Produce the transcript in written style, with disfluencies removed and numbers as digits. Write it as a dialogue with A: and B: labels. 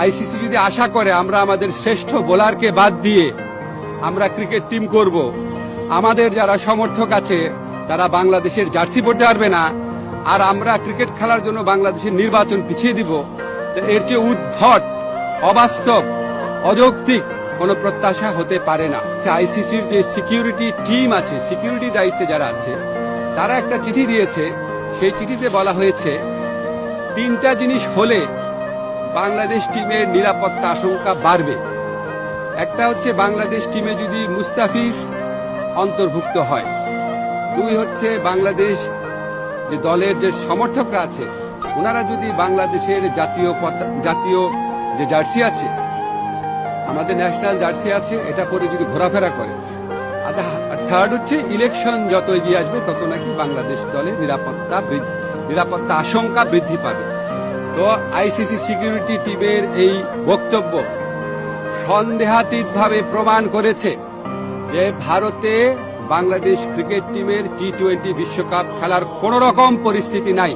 A: ICC যদি আশা করে আমরা আমাদের শ্রেষ্ঠ বোলারকে বাদ দিয়ে আমরা ক্রিকেট টিম করব, আমাদের যারা সমর্থক আছে তারা বাংলাদেশের জার্সি পরতে পারবে না, আর আমরা ক্রিকেট খেলার জন্য বাংলাদেশের নির্বাচন পিছিয়ে দিব, এর চেয়ে উদ্ভট, অবাস্তব, অযৌক্তিক কোনো প্রত্যাশা হতে পারে না। আইসিসির যে সিকিউরিটি টিম আছে, সিকিউরিটি দায়িত্বে যারা আছে, তারা একটা চিঠি দিয়েছে। সেই চিঠিতে বলা হয়েছে 3টা জিনিস হলে বাংলাদেশ টিমের নিরাপত্তা আশঙ্কা বাড়বে। একটা হচ্ছে বাংলাদেশ টিমে যদি মুস্তাফিজ অন্তর্ভুক্ত হয়, 2 হচ্ছে বাংলাদেশ যে দলের যে সমর্থকরা আছে ওনারা যদি বাংলাদেশের জাতীয় যে জার্সি আছে, আমাদের ন্যাশনাল জার্সি আছে, এটা পরে যদি ঘোরাফেরা করে। আর 3rd হচ্ছে ইলেকশন যত এগিয়ে আসবে তত নাকি বাংলাদেশ দলের নিরাপত্তা আশঙ্কা বৃদ্ধি পাবে। তো আইসিসি সিকিউরিটি টিমের এই বক্তব্য সন্দেহাতীতভাবে প্রমাণ করেছে যে ভারতে বাংলাদেশ ক্রিকেট টিমের T20 বিশ্বকাপ খেলার কোন রকম পরিস্থিতি নাই।